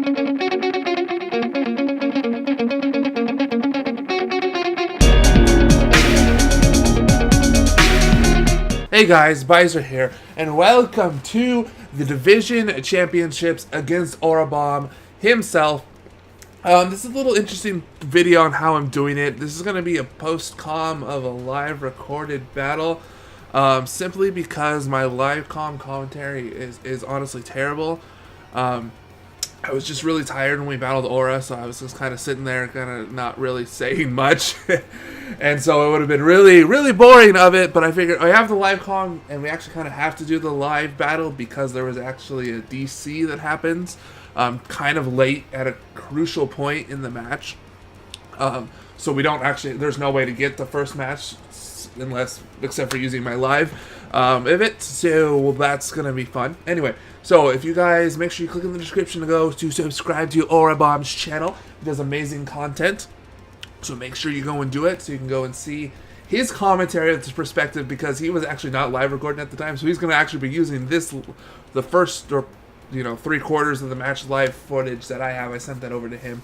Hey guys, Bizer here, and welcome to the Division Championships against Orabomb himself. This is a little interesting video on how I'm doing it. This is going to be a post-com of a live recorded battle, simply because my live commentary is honestly terrible. I was just really tired when we battled Aura, so I was just kind of sitting there, kind of not really saying much. And so it would have been really, really boring of it, but I figured I have the live com, and we actually kind of have to do the live battle because there was actually a DC that happens kind of late at a crucial point in the match. So we don't actually, there's no way to get the first match except for using my live of it, so that's gonna be fun. Anyway, so if you guys, make sure you click in the description to go to subscribe to Orabomb's channel. He does amazing content, so make sure you go and do it so you can go and see his commentary at this perspective, because he was actually not live recording at the time, so he's gonna actually be using this, the first, or 3/4 of the match live footage that I have. I sent that over to him,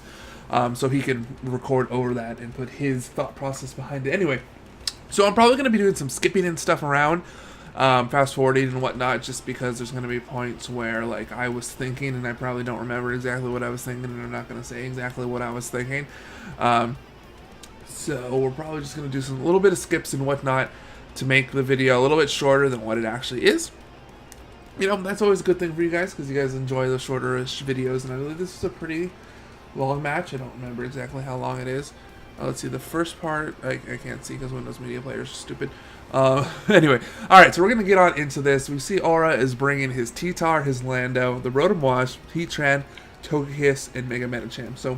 so he can record over that and put his thought process behind it. Anyway, so I'm probably going to be doing some skipping and stuff around, fast forwarding and whatnot, just because there's going to be points where like I was thinking and I probably don't remember exactly what I was thinking, and I'm not going to say exactly what I was thinking. So we're probably just going to do a little bit of skips and whatnot to make the video a little bit shorter than what it actually is. That's always a good thing for you guys, because you guys enjoy the shorter-ish videos, and I believe this is a pretty long match. I don't remember exactly how long it is. Let's see, the first part, I can't see because Windows Media Player is stupid. Anyway, alright, so we're going to get on into this. We see Aura is bringing his T-Tar, his Lando, the Rotom Wash, Heatran, Togekiss, and Mega Medicham. So,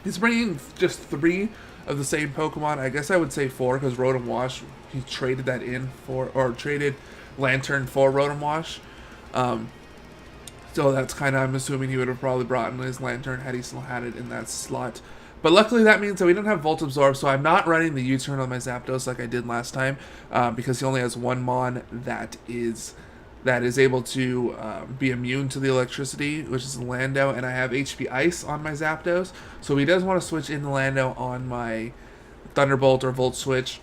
he's bringing just 3 of the same Pokemon. I guess I would say 4, because Rotom Wash, he traded that in for, or traded Lantern for Rotom Wash. So that's kind of, I'm assuming he would have probably brought in his Lantern had he still had it in that slot. But luckily that means that we don't have Volt Absorb, so I'm not running the U-turn on my Zapdos like I did last time, because he only has one Mon that is able to be immune to the electricity, which is Lando, and I have HP Ice on my Zapdos, so he does want to switch in the Lando on my Thunderbolt or Volt Switch.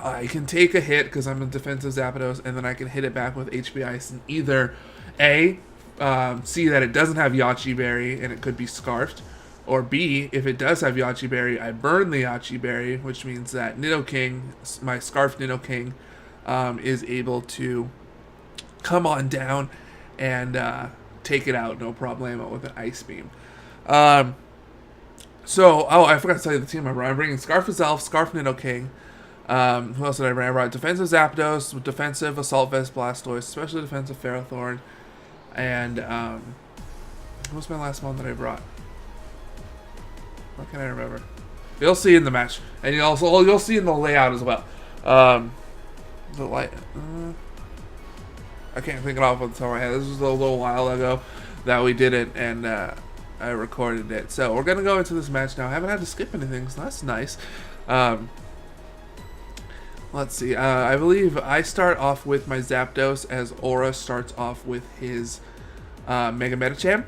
I can take a hit because I'm a defensive Zapdos, and then I can hit it back with HP Ice and either A, see that it doesn't have Yachi Berry and it could be Scarfed, or B, if it does have Yachi Berry, I burn the Yachi Berry, which means that Nidoking, my Scarfed Nidoking, is able to come on down and take it out no problemo with an Ice Beam. So, I forgot to tell you the team I brought. I'm bringing Scarf Elf, Scarf Nidoking. Who else did I bring? I brought defensive Zapdos, defensive Assault Vest Blastoise, especially defensive Ferrothorn, and what was my last one that I brought? What can I remember? You'll see in the match, and you'll see in the layout as well. The light. I can't think it off the top of my head. This was a little while ago that we did it, and I recorded it. So we're gonna go into this match now. I haven't had to skip anything, so that's nice. Let's see. I believe I start off with my Zapdos, as Aura starts off with his Mega Medicham.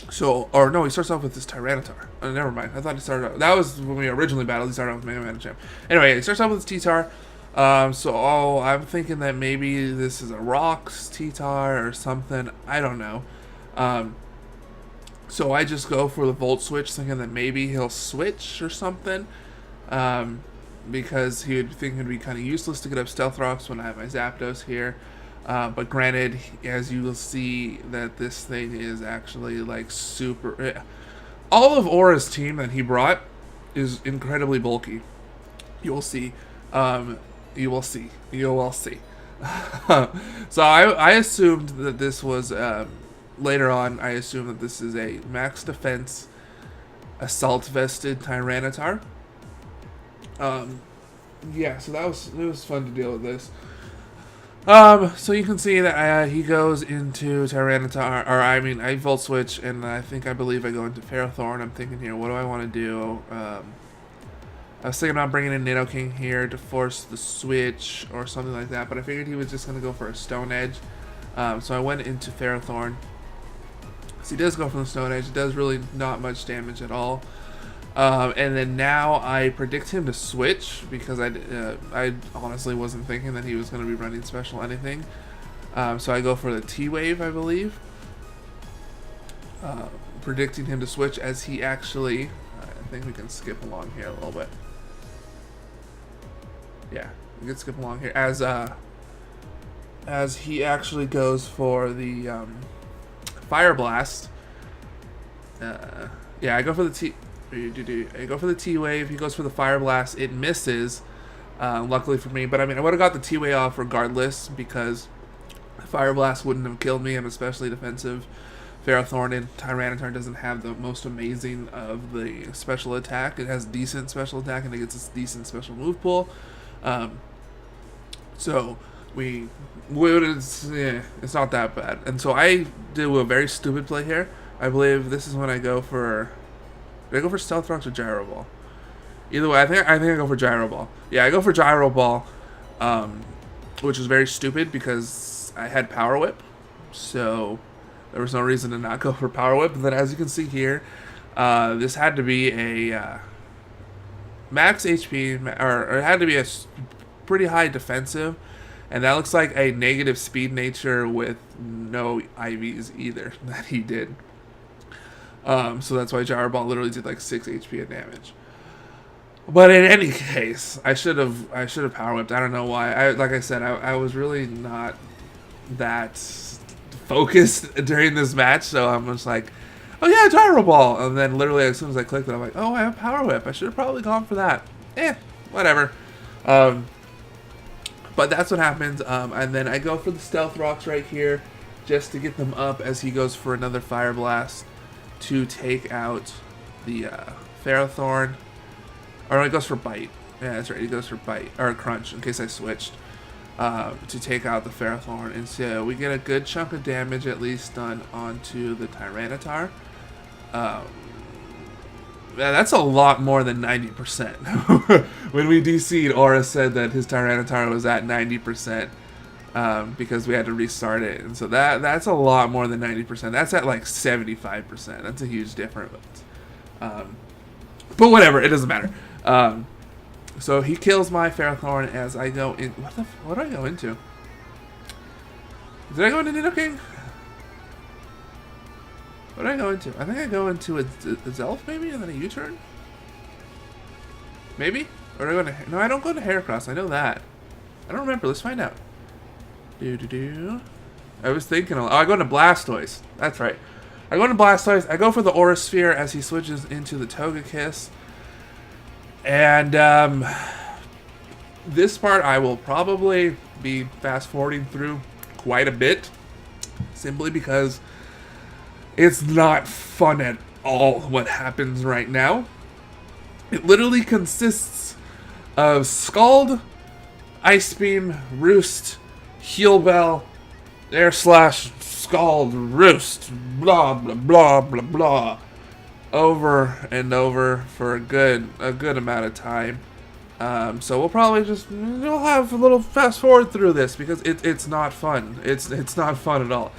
So, or no, he starts off with his Tyranitar. Oh, never mind. I thought he started off. That was when we originally battled. He started off with Mega Medicham. Anyway, he starts off with his T-Tar. So I'm thinking that maybe this is a Rocks T-Tar or something. I don't know. So I just go for the Volt Switch, thinking that maybe he'll switch or something. Because he would think it would be kind of useless to get up Stealth Rocks when I have my Zapdos here. But granted, as you will see, that this thing is actually like super... All of Aura's team that he brought is incredibly bulky. You will see. You will see. You will see. So I assumed that this was... later on, I assumed that this is a max defense Assault Vested Tyranitar. Yeah, so it was fun to deal with this. So you can see that he goes into Tyranitar, or I mean, I Volt Switch, and I believe I go into Ferrothorn. I'm thinking here, what do I want to do? I was thinking about bringing in Nidoking here to force the switch or something like that, but I figured he was just going to go for a Stone Edge. So I went into Ferrothorn. So he does go from the Stone Edge. It does really not much damage at all. And then now I predict him to switch because I honestly wasn't thinking that he was going to be running special anything. So I go for the T-Wave, I believe. Predicting him to switch as he actually... I think we can skip along here a little bit. Yeah, we can skip along here as he actually goes for the Fire Blast. Yeah, I go for the T-Wave. He goes for the Fire Blast. It misses, luckily for me. But I mean, I would have got the T-Wave off regardless because Fire Blast wouldn't have killed me. I'm especially defensive. Ferrothorn and Tyranitar doesn't have the most amazing of the special attack. It has decent special attack and it gets a decent special move pool. So it's not that bad. And so I do a very stupid play here. I believe this is when I go for... Did I go for Stealth Rocks or Gyro Ball? Either way, I think I go for Gyro Ball. Yeah, I go for Gyro Ball, which is very stupid because I had Power Whip. So there was no reason to not go for Power Whip. But then as you can see here, this had to be a max HP, or it had to be a pretty high defensive. And that looks like a negative speed nature with no IVs either that he did. So that's why Gyro Ball literally did like 6 HP of damage. But in any case, I should have Power Whipped. I don't know why. Like I said, I was really not that focused during this match, so I'm just like, oh yeah, Gyro Ball, and then literally as soon as I clicked it, I'm like, oh, I have Power Whip. I should have probably gone for that. Whatever. But that's what happens. And then I go for the Stealth Rocks right here, just to get them up as he goes for another Fire Blast to take out the Ferrothorn. Or no, he goes for Bite. Yeah, that's right. He goes for Bite or Crunch in case I switched. To take out the Ferrothorn, and so we get a good chunk of damage at least done onto the Tyranitar. That's a lot more than 90%. When we DC'd, Aura said that his Tyranitar was at 90% because we had to restart it, and so that's a lot more than 90%. That's at like 75%. That's a huge difference. But whatever, it doesn't matter. So he kills my Ferrothorn as I go in. What do I go into? Did I go into Nidoking? What did I go into? I think I go into a Zelf maybe, and then a U-turn? Maybe? Or do I go into... No, I don't go into Heracross. I know that. I don't remember. Let's find out. I was thinking... Oh, I go into Blastoise. That's right. I go into Blastoise. I go for the Aura Sphere as he switches into the Togekiss. And this part I will probably be fast-forwarding through quite a bit. Simply because it's not fun at all what happens right now. It literally consists of Scald, Ice Beam, Roost, Heal Bell, Air Slash, Scald, Roost, blah, blah, blah, blah, blah. Over and over for a good amount of time. So we'll probably we'll have a little fast forward through this because it's not fun. It's not fun at all.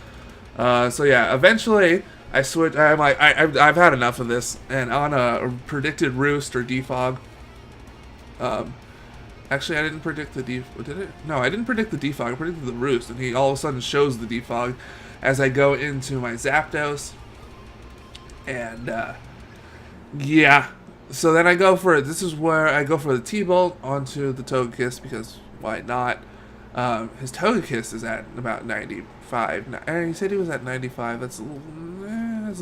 So yeah, eventually I switch. I'm like I've had enough of this, and on a predicted Roost or Defog. Actually, I didn't predict the Defog. Did it? No, I didn't predict the Defog. I predicted the Roost, and he all of a sudden shows the Defog as I go into my Zapdos. And yeah, so then I go for it. This is where I go for the T-Bolt onto the Togekiss because why not? His Togekiss is at about 95. He said he was at 95. That's a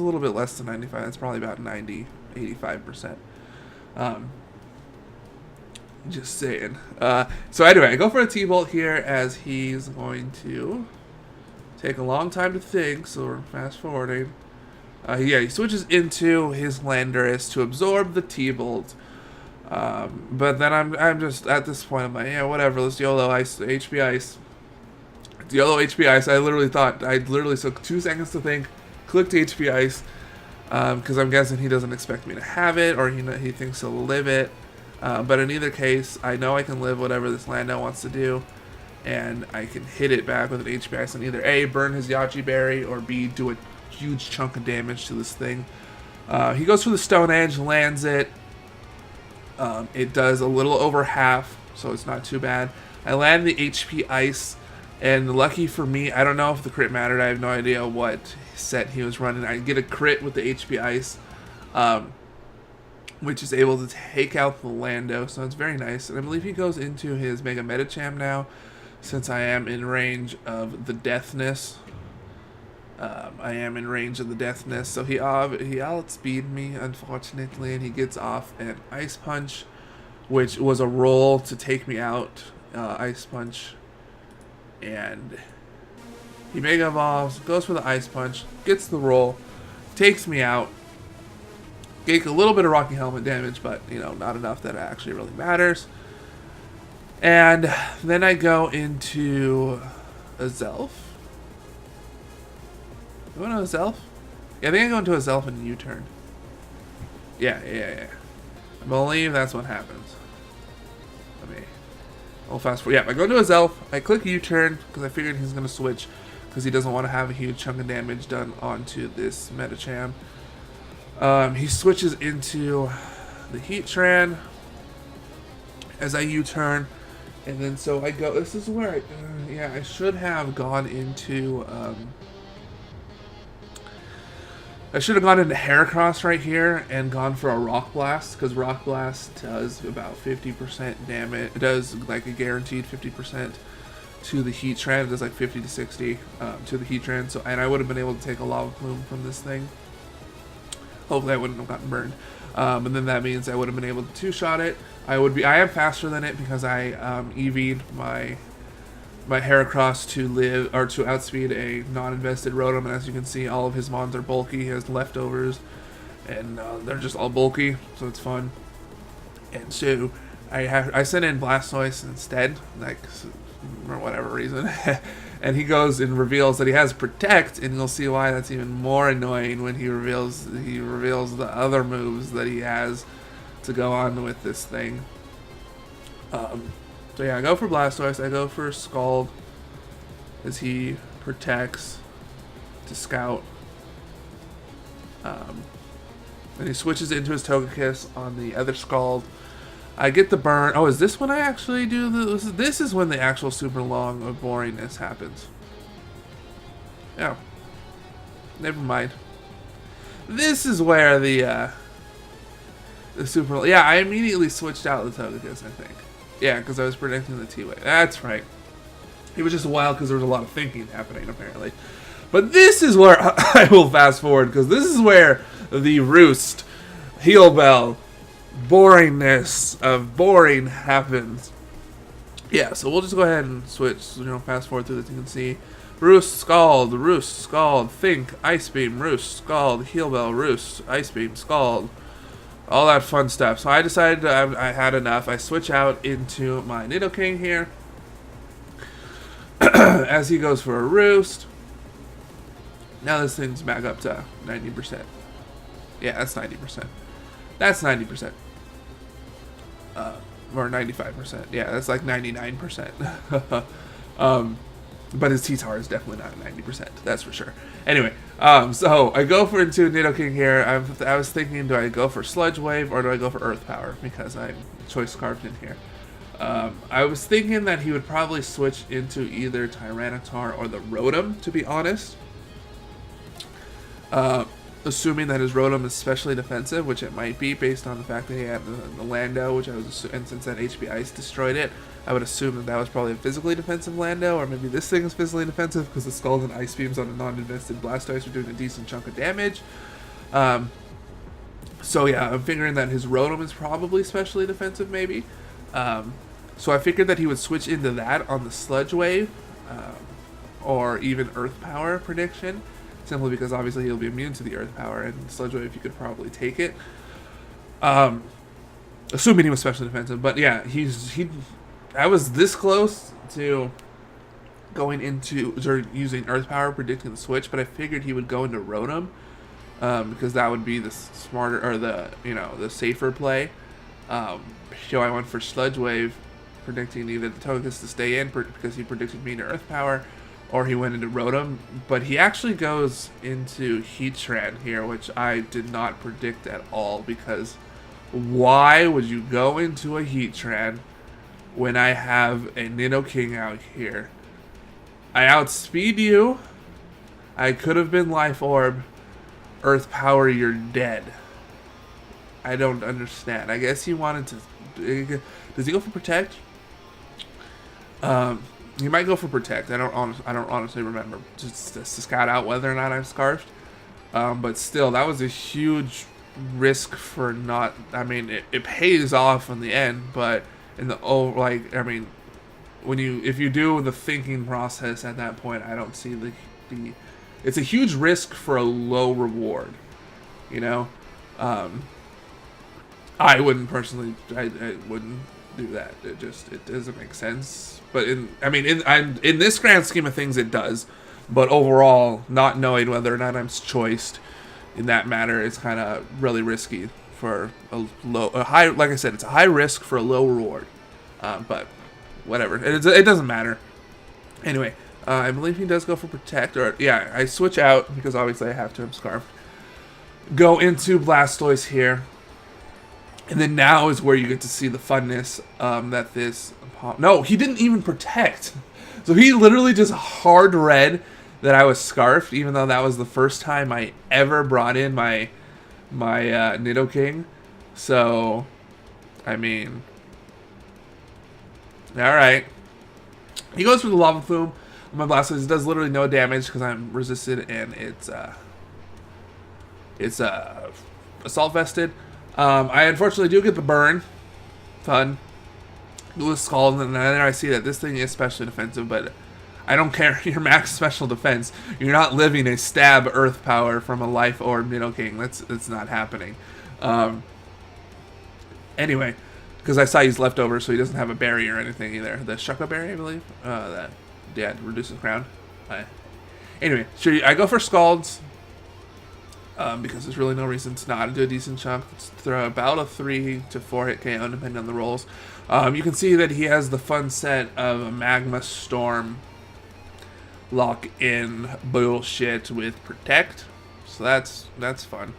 little bit less than 95. That's probably about 90, 85%. Just saying. So anyway, I go for a T-Bolt here as he's going to take a long time to think. So we're fast forwarding. Yeah, he switches into his Landorus to absorb the T-Bolt. But then I'm just, at this point, I'm like, yeah, whatever, let's YOLO Ice, HP Ice. YOLO HP Ice. I literally took 2 seconds to think, clicked HP Ice, because I'm guessing he doesn't expect me to have it, or he thinks he'll live it. But in either case, I know I can live whatever this Lando wants to do, and I can hit it back with an HP Ice and either A, burn his Yachi Berry, or B, do a huge chunk of damage to this thing. He goes for the Stone Edge, lands it. It does a little over half, so it's not too bad. I land the HP Ice, and lucky for me, I don't know if the crit mattered. I have no idea what set he was running. I get a crit with the HP Ice, which is able to take out the Lando, so it's very nice. And I believe he goes into his Mega Medicham now, since I am in range of the Deathness. I am in range of the Deathness, so he outspeed me, unfortunately, and he gets off an Ice Punch, which was a roll to take me out. Ice Punch, and he Mega Evolves, goes for the Ice Punch, gets the roll, takes me out. Take a little bit of Rocky Helmet damage, but, you know, not enough that it actually really matters. And then I go into a Zelf. Go into a Zelf? Yeah, I think I go into a Zelf and U-turn. Yeah. I believe that's what happens. I'll fast forward. Yeah, I go into a Zelf, I click U-turn, because I figured he's going to switch, because he doesn't want to have a huge chunk of damage done onto this Medicham. He switches into the Heatran as I U-turn, and then so I go, this is where I should have gone into, I should have gone into Heracross right here and gone for a Rock Blast, because Rock Blast does about 50% damage. It does like a guaranteed 50% to the Heatran. It does like 50 to 60 to the Heatran. So, and I would have been able to take a Lava Plume from this thing. Hopefully I wouldn't have gotten burned. And then that means I would have been able to two-shot it. I am faster than it because I EV'd my Heracross to live, or to outspeed a non-invested Rotom, and as you can see, all of his mons are bulky. He has leftovers, and they're just all bulky, so it's fun. And so I sent in Blastoise instead, like, for whatever reason, and he goes and reveals that he has Protect, and you'll see why that's even more annoying when he reveals the other moves that he has to go on with this thing. So yeah, I go for Blastoise, I go for Scald, as he protects to Scout. And he switches into his Togekiss on the other Scald. I get the burn. Oh, is this when I actually do this is when the actual super long of boringness happens. Yeah. Never mind. This is where the super... Yeah, I immediately switched out the Togekiss, I think. Yeah, because I was predicting the T-Wave. That's right. It was just a while because there was a lot of thinking happening, apparently. But this is where I will fast forward, because this is where the Roost, Heal Bell, boringness of boring happens. Yeah, so we'll just go ahead and switch, you know, fast forward through this. You can see Roost, Scald, Think, Ice Beam, Roost, Scald, Heal Bell, Roost, Ice Beam, Scald. All that fun stuff. So I decided I had enough. I switch out into my Nidoking here. As he goes for a Roost. Now this thing's back up to 90%. Yeah, that's 90%. That's 90%. Or 95%. Yeah, that's like 99%. But his T-Tar is definitely not 90%. That's for sure. Anyway, so I go into Nidoking here. I was thinking, do I go for Sludge Wave or do I go for Earth Power? Because I'm choice carved in here. I was thinking that he would probably switch into either Tyranitar or the Rotom, to be honest. Assuming that his Rotom is specially defensive, which it might be based on the fact that he had the Lando, which and since that HP Ice destroyed it, I would assume that that was probably a physically defensive Lando, or maybe this thing is physically defensive because the Scald and Ice Beams on a non-invested Blastoise are doing a decent chunk of damage. So yeah, I'm figuring that his Rotom is probably specially defensive, maybe. So I figured that he would switch into that on the Sludge Wave, or even Earth Power prediction. Simply because obviously he'll be immune to the Earth Power, and Sludge Wave, you could probably take it. Assuming he was special defensive. But yeah, I was this close to going into, or using Earth Power, predicting the switch, but I figured he would go into Rotom, because that would be the smarter, or the safer play. So I went for Sludge Wave, predicting either the Togekiss to stay in, because he predicted me to Earth Power, or he went into Rotom, but he actually goes into Heatran here, which I did not predict at all, because why would you go into a Heatran when I have a Nidoking out here? I outspeed you. I could have been Life Orb. Earth Power, you're dead. I don't understand. I guess he wanted to... Does he go for Protect? He might go for Protect. I don't honestly remember. Just to scout out whether or not I'm Scarfed. But still, that was a huge risk for not... I mean, it pays off in the end, but in the... if you do the thinking process at that point, I don't see the it's a huge risk for a low reward, you know. I wouldn't personally. I wouldn't do that. It doesn't make sense. But in this grand scheme of things, it does. But overall, not knowing whether or not I'm choiced in that matter, it's kind of really risky for a high. Like I said, it's a high risk for a low reward. But whatever. It doesn't matter. Anyway. I believe he does go for Protect, or yeah, I switch out because obviously I have to. I'm Scarfed. Go into Blastoise here, and then now is where you get to see the funness that this. No, he didn't even Protect, so he literally just hard read that I was Scarfed, even though that was the first time I ever brought in my Nidoking. So, I mean, all right. He goes for the Lava Plume. My Blastoise does literally no damage because I'm resisted and it's Assault Vested. I unfortunately do get the burn. Fun. Do a Scald, and then I see that this thing is specially defensive, but I don't care. Your max special defense. You're not living a stab Earth Power from a Life Orb Nidoking. That's not happening. Anyway, because I saw he's leftover, so he doesn't have a berry or anything either. The Shucko Berry, I believe. That reduces ground. Anyway, I go for Scalds because there's really no reason to not do a decent chunk. Let's throw about a 3 to 4 hit KO depending on the rolls. You can see that he has the fun set of a Magma Storm lock-in bullshit with Protect. So that's fun.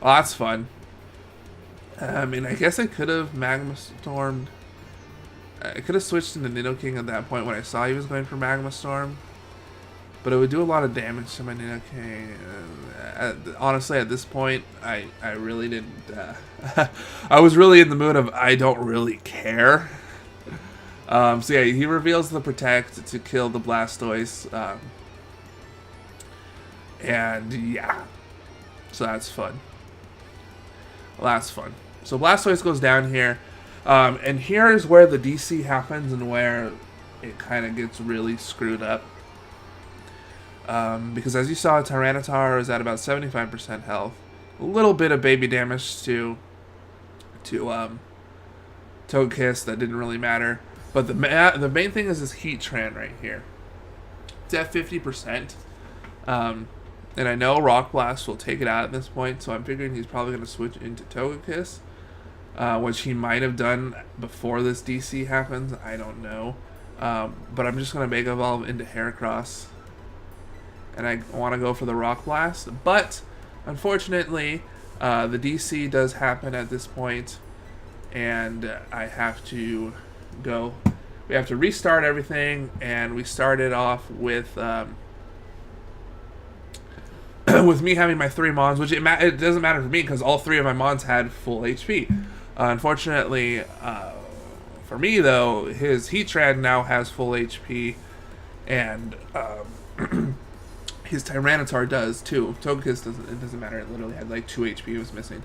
Well, that's fun. I mean, I guess I could have Magma Stormed. I could have switched into Nidoking at that point when I saw he was going for Magma Storm. But it would do a lot of damage to my Nidoking. Honestly, at this point, I really didn't... I was really in the mood of I don't really care. So yeah, he reveals the Protect to kill the Blastoise. And yeah. So that's fun. Well, that's fun. So Blastoise goes down here. And here's where the DC happens and where it kind of gets really screwed up. Because as you saw, Tyranitar is at about 75% health. A little bit of baby damage to Togekiss that didn't really matter. But the main thing is this Heatran right here. It's at 50%. And I know Rock Blast will take it out at this point, so I'm figuring he's probably going to switch into Togekiss. Which he might have done before this DC happens. I don't know. But I'm just going to Mega Evolve into Heracross. And I want to go for the Rock Blast. But, unfortunately, the DC does happen at this point. And I have to go... We have to restart everything. And we started off with... with me having my 3 Mons, which it doesn't matter for me because all 3 of my Mons had full HP. Unfortunately, for me though, his Heatran now has full HP, and his Tyranitar does too. Togekiss doesn't. It doesn't matter. It literally had like 2 HP it was missing.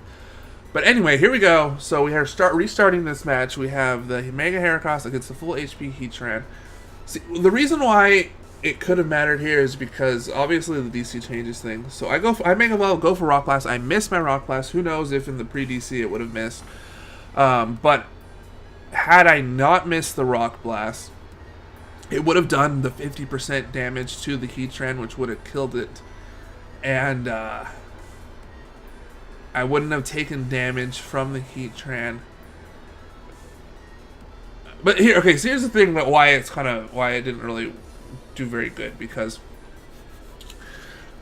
But anyway, here we go. So we are restarting this match. We have the Mega Heracross that gets the full HP Heatran. See, the reason why it could have mattered here is because obviously the DC changes things. So I Mega Evolve, go for Rock Blast. I miss my Rock Blast. Who knows if in the pre-DC it would have missed. But had I not missed the Rock Blast, it would have done the 50% damage to the Heatran, which would have killed it. And I wouldn't have taken damage from the Heatran. But here, okay, so here's the thing about why I didn't really do very good because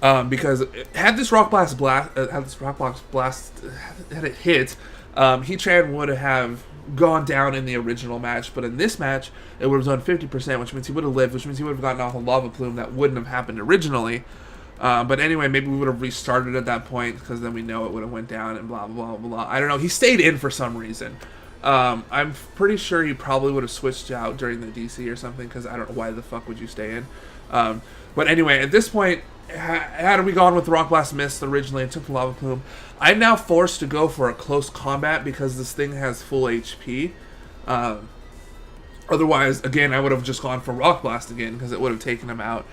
had this rock blast had it hit, Heatran would have gone down in the original match, but in this match it would have done 50%, which means he would have lived, which means he would have gotten off a lava plume that wouldn't have happened originally. But anyway, maybe we would have restarted at that point, because then we know it would have went down and blah, blah, blah, blah. I don't know. He stayed in for some reason. I'm pretty sure he probably would have switched out during the DC or something, because I don't know why the fuck would you stay in. But anyway, at this point, had we gone with Rock Blast Mist originally and took the Lava Plume, I'm now forced to go for a close combat because this thing has full HP. Otherwise, again, I would have just gone for Rock Blast again because it would have taken him out.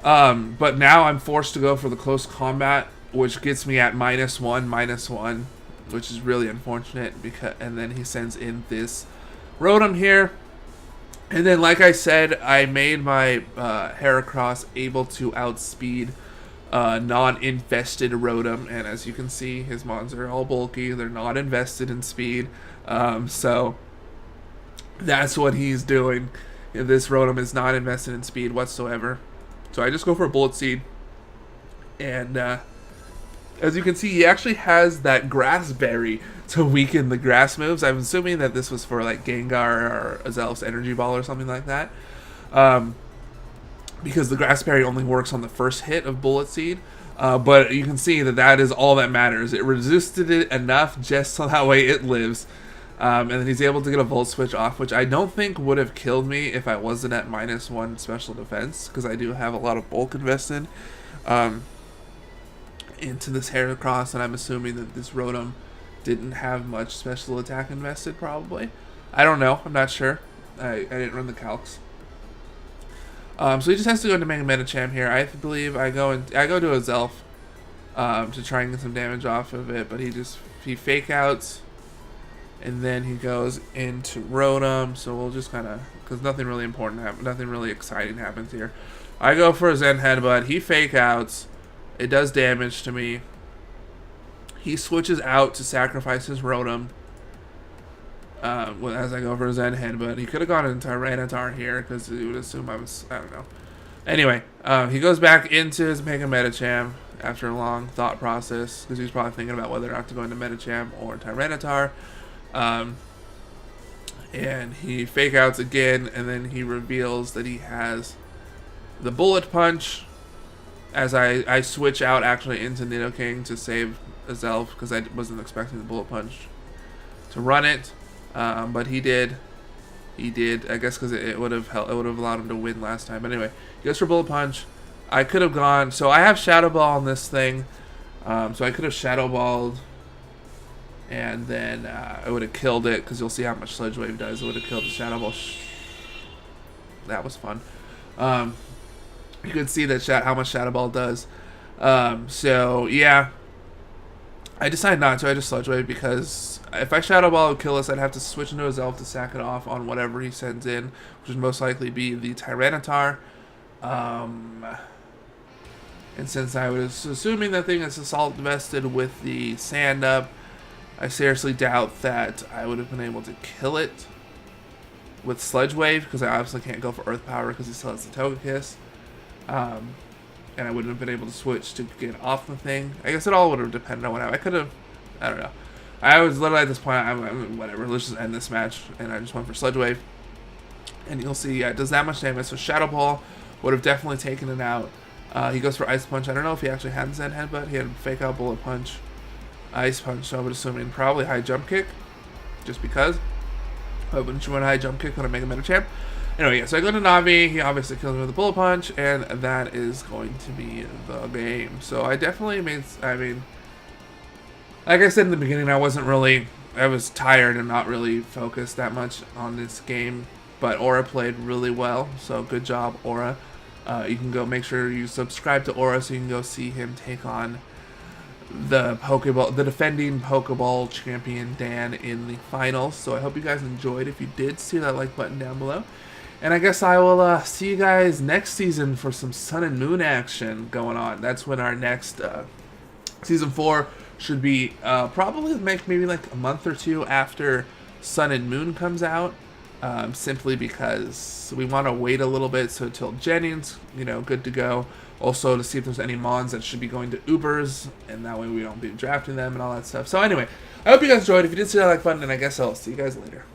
But now I'm forced to go for the close combat, which gets me at -1, which is really unfortunate. And then he sends in this Rotom here. And then, like I said, I made my Heracross able to outspeed non-invested Rotom. And as you can see, his mons are all bulky. They're not invested in speed. So that's what he's doing. This Rotom is not invested in speed whatsoever. So I just go for a Bullet Seed, and as you can see, he actually has that Grass Berry to weaken the grass moves. I'm assuming that this was for like Gengar or Azelf's Energy Ball or something like that, because the Grass Berry only works on the first hit of Bullet Seed. But you can see that that is all that matters. It resisted it enough just so that way it lives. And then he's able to get a Volt Switch off, which I don't think would have killed me if I wasn't at -1 special defense, because I do have a lot of bulk invested into this Heracross, and I'm assuming that this Rotom didn't have much special attack invested, probably. I don't know. I'm not sure. I didn't run the calcs. So he just has to go into Mega Medicham here. I believe I go to Azelf to try and get some damage off of it, but he fake outs. And then he goes into Rotom, so we'll just kind of, because nothing really important happens, nothing really exciting happens here. I go for a Zen Headbutt, he fake outs, it does damage to me. He switches out to sacrifice his Rotom as I go for a Zen Headbutt. He could have gone into Tyranitar here, because he would assume I don't know. Anyway, he goes back into his Mega Medicham after a long thought process, because he was probably thinking about whether or not to go into Medicham or Tyranitar. And he fake outs again, and then he reveals that he has the Bullet Punch as I switch out actually into Nidoking to save Azelf, because I wasn't expecting the Bullet Punch to run it, but he did, I guess, because it would have allowed him to win last time. But anyway, he goes for Bullet Punch. I could have gone, so I have Shadow Ball on this thing, so I could have Shadow Balled, and then I would have killed it, because you'll see how much Sludge Wave does. It would have killed the Shadow Ball. That was fun. You could see that how much Shadow Ball does. So yeah, I decided not to. I just Sludge Wave, because if I Shadow Ball would kill us, I'd have to switch into his elf to sack it off on whatever he sends in, which would most likely be the Tyranitar. And since I was assuming that thing is Assault invested with the Sand Up, I seriously doubt that I would have been able to kill it with Sludge Wave, because I obviously can't go for Earth Power because he still has the Togekiss. And I wouldn't have been able to switch to get off the thing. I guess it all would have depended on what I could have. I don't know. I was literally at this point, I'm whatever, let's just end this match. And I just went for Sludge Wave. And you'll see, yeah, it does that much damage. So Shadow Ball would have definitely taken it out. He goes for Ice Punch. I don't know if he actually had Zen Headbutt. He had Fake Out, Bullet Punch, Ice Punch, so I would assume probably High Jump Kick, just because. I wouldn't you want a High Jump Kick when I make a Medicham? Anyway, yeah, so I go to Navi, he obviously kills me with a Bullet Punch, and that is going to be the game. So I definitely like I said in the beginning, I was tired and not really focused that much on this game, but Aura played really well, so good job, Aura. You can go make sure you subscribe to Aura so you can go see him take on the defending Pokeball champion Dan in the finals. So I hope you guys enjoyed. If you did, see that like button down below. And I guess I will see you guys next season for some Sun and Moon action going on. That's when our next season 4 should be probably maybe like a month or two after Sun and Moon comes out. simply because we want to wait a little bit so until Jennings, good to go. Also to see if there's any Mons that should be going to Ubers, and that way we don't be drafting them and all that stuff. So anyway, I hope you guys enjoyed. If you did, see that like button, and I guess I'll see you guys later.